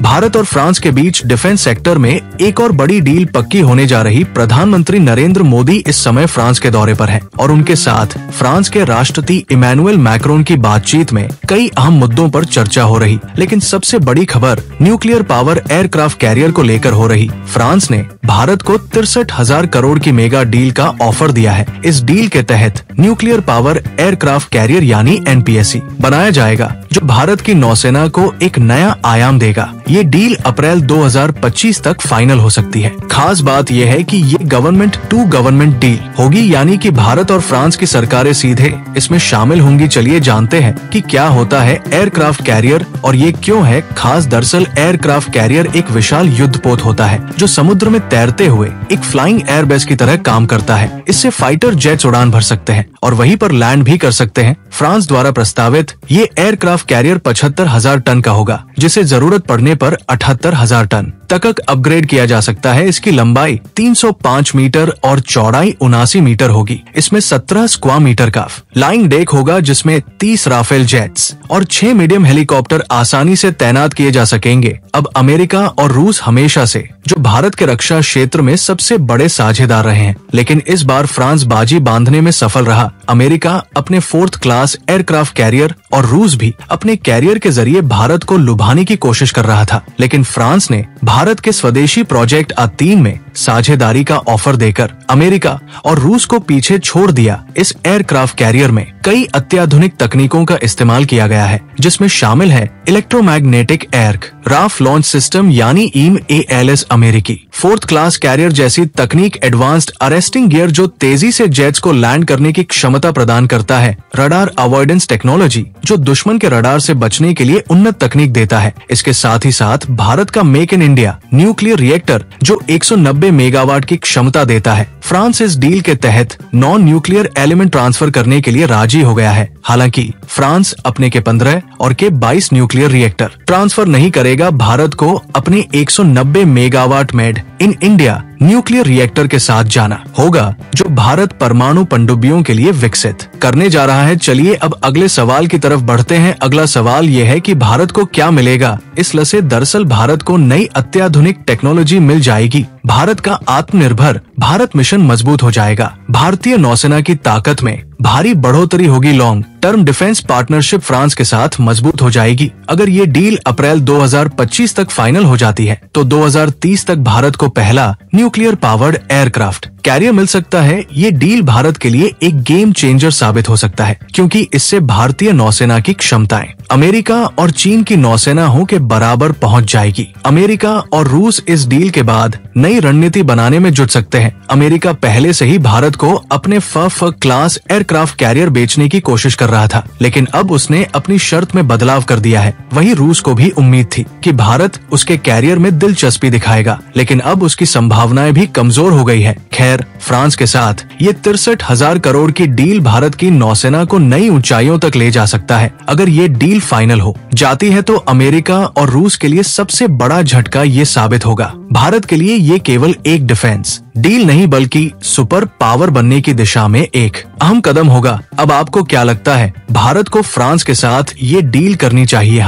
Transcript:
भारत और फ्रांस के बीच defence sector में एक और बड़ी डील पक्की होने जा रही। प्रधानमंत्री नरेंद्र मोदी इस समय फ्रांस के दौरे पर हैं और उनके साथ फ्रांस के राष्ट्रपति इमैनुअल मैक्रोन की बातचीत में कई अहम मुद्दों पर चर्चा हो रही। लेकिन सबसे बड़ी खबर न्यूक्लियर पावर एयरक्राफ्ट कैरियर को लेकर हो रही। फ्रांस ने भारत को 63,000 करोड़ की मेगा डील का ऑफर दिया है। इस डील के तहत न्यूक्लियर पावर एयरक्राफ्ट कैरियर यानी NPSC बनाया जाएगा, जो भारत की नौसेना को एक नया आयाम देगा। ये डील अप्रैल 2025 तक फाइनल हो सकती है। खास बात यह है कि ये गवर्नमेंट टू गवर्नमेंट डील होगी, यानी कि भारत और फ्रांस की सरकारें सीधे इसमें शामिल होंगी। चलिए जानते हैं कि क्या होता है एयरक्राफ्ट कैरियर और ये क्यों है खास। दरअसल एयरक्राफ्ट कैरियर एक विशाल युद्धपोत होता है जो समुद्र में तैरते हुए एक फ्लाइंग एयरबेस की तरह काम करता है। इससे फाइटर जेट्स उड़ान भर सकते हैं और वहीं पर लैंड भी कर सकते हैं। फ्रांस द्वारा प्रस्तावित ये एयरक्राफ्ट कैरियर 75,000 टन का होगा, जिसे जरूरत पड़ने पर 78,000 टन तक अपग्रेड किया जा सकता है। इसकी लंबाई 305 मीटर और चौड़ाई 79 मीटर होगी। इसमें 17 स्क्वायर मीटर का फ्लाइंग डेक होगा, जिसमें 30 राफेल जेट्स और 6 मीडियम हेलीकॉप्टर आसानी से तैनात किए जा सकेंगे। अब अमेरिका और रूस हमेशा से जो भारत के रक्षा क्षेत्र में सबसे बड़े साझेदार रहे हैं, लेकिन इस बार फ्रांस बाजी बांधने में सफल रहा। अमेरिका अपने 4th क्लास एयरक्राफ्ट कैरियर और रूस भी अपने कैरियर के जरिए भारत को लुभाने की कोशिश कर रहा था, लेकिन फ्रांस ने भारत के स्वदेशी प्रोजेक्ट A3 में साझेदारी का ऑफर देकर अमेरिका और रूस को पीछे छोड़ दिया। इस एयरक्राफ्ट कैरियर में कई अत्याधुनिक तकनीकों का इस्तेमाल किया गया है, जिसमें शामिल है इलेक्ट्रोमैग्नेटिक एयरक्राफ्ट लॉन्च सिस्टम यानी EALS अमेरिकी 4th क्लास कैरियर जैसी तकनीक, एडवांस्ड अरेस्टिंग गियर जो तेजी से जेट्स को लैंड करने की क्षमता प्रदान करता है, रडार अवॉइडेंस टेक्नोलॉजी जो दुश्मन के रडार से बचने के लिए उन्नत तकनीक देता है। इसके साथ ही साथ भारत का make in India nuclear reactor जो 190 मेगावाट की क्षमता देता है। फ्रांस इस डील के तहत नॉन न्यूक्लियर एलिमेंट ट्रांसफर करने के लिए राजी हो गया है। हालांकि फ्रांस अपने के 15 और के 22 न्यूक्लियर रिएक्टर ट्रांसफर नहीं करेगा। भारत को अपने 190 megawatt made in India nuclear reactor के साथ जाना होगा, जो भारत परमाणु पनडुब्बियों के लिए विकसित करने जा रहा है। चलिए अब अगले सवाल की तरफ बढ़ते हैं। अगला सवाल ये है कि भारत को क्या मिलेगा इस लसे। दरअसल भारत को नई अत्याधुनिक टेक्नोलॉजी मिल जाएगी। भारत का आत्मनिर्भर भारत मिशन मजबूत हो जाएगा। भारतीय नौसेना की ताकत में भारी बढ़ोतरी होगी। Long term defence partnership France के साथ मजबूत हो जाएगी। अगर ये डील अप्रैल 2025 तक फाइनल हो जाती है तो 2030 तक भारत को पहला न्यूक्लियर पावर्ड एयरक्राफ्ट कैरियर मिल सकता है। ये डील भारत के लिए एक गेम चेंजर साबित हो सकता है, क्योंकि इससे भारतीय नौसेना की क्षमताएं अमेरिका और चीन की नौसेनाओं के बराबर पहुंच जाएगी। अमेरिका और रूस इस डील के बाद नई रणनीति बनाने में जुट सकते हैं। अमेरिका पहले से ही भारत को अपने क्लास एयरक्राफ्ट कैरियर बेचने की कोशिश कर रहा था, लेकिन अब उसने अपनी शर्त में बदलाव कर दिया है। वहीं रूस को भी उम्मीद थी कि भारत उसके कैरियर में दिलचस्पी दिखाएगा, लेकिन अब उसकी संभावनाएं भी कमजोर हो गई है। खैर, फ्रांस के साथ ये 63,000 करोड़ की डील भारत की नौसेना को नई ऊंचाइयों तक ले जा सकता है। अगर ये डील फाइनल हो जाती है तो अमेरिका और रूस के लिए सबसे बड़ा झटका ये साबित होगा। भारत के लिए ये केवल एक डिफेंस डील नहीं बल्कि सुपर पावर बनने की दिशा में एक अहम कदम होगा। अब आपको क्या लगता है, भारत को फ्रांस के साथ ये डील करनी चाहिए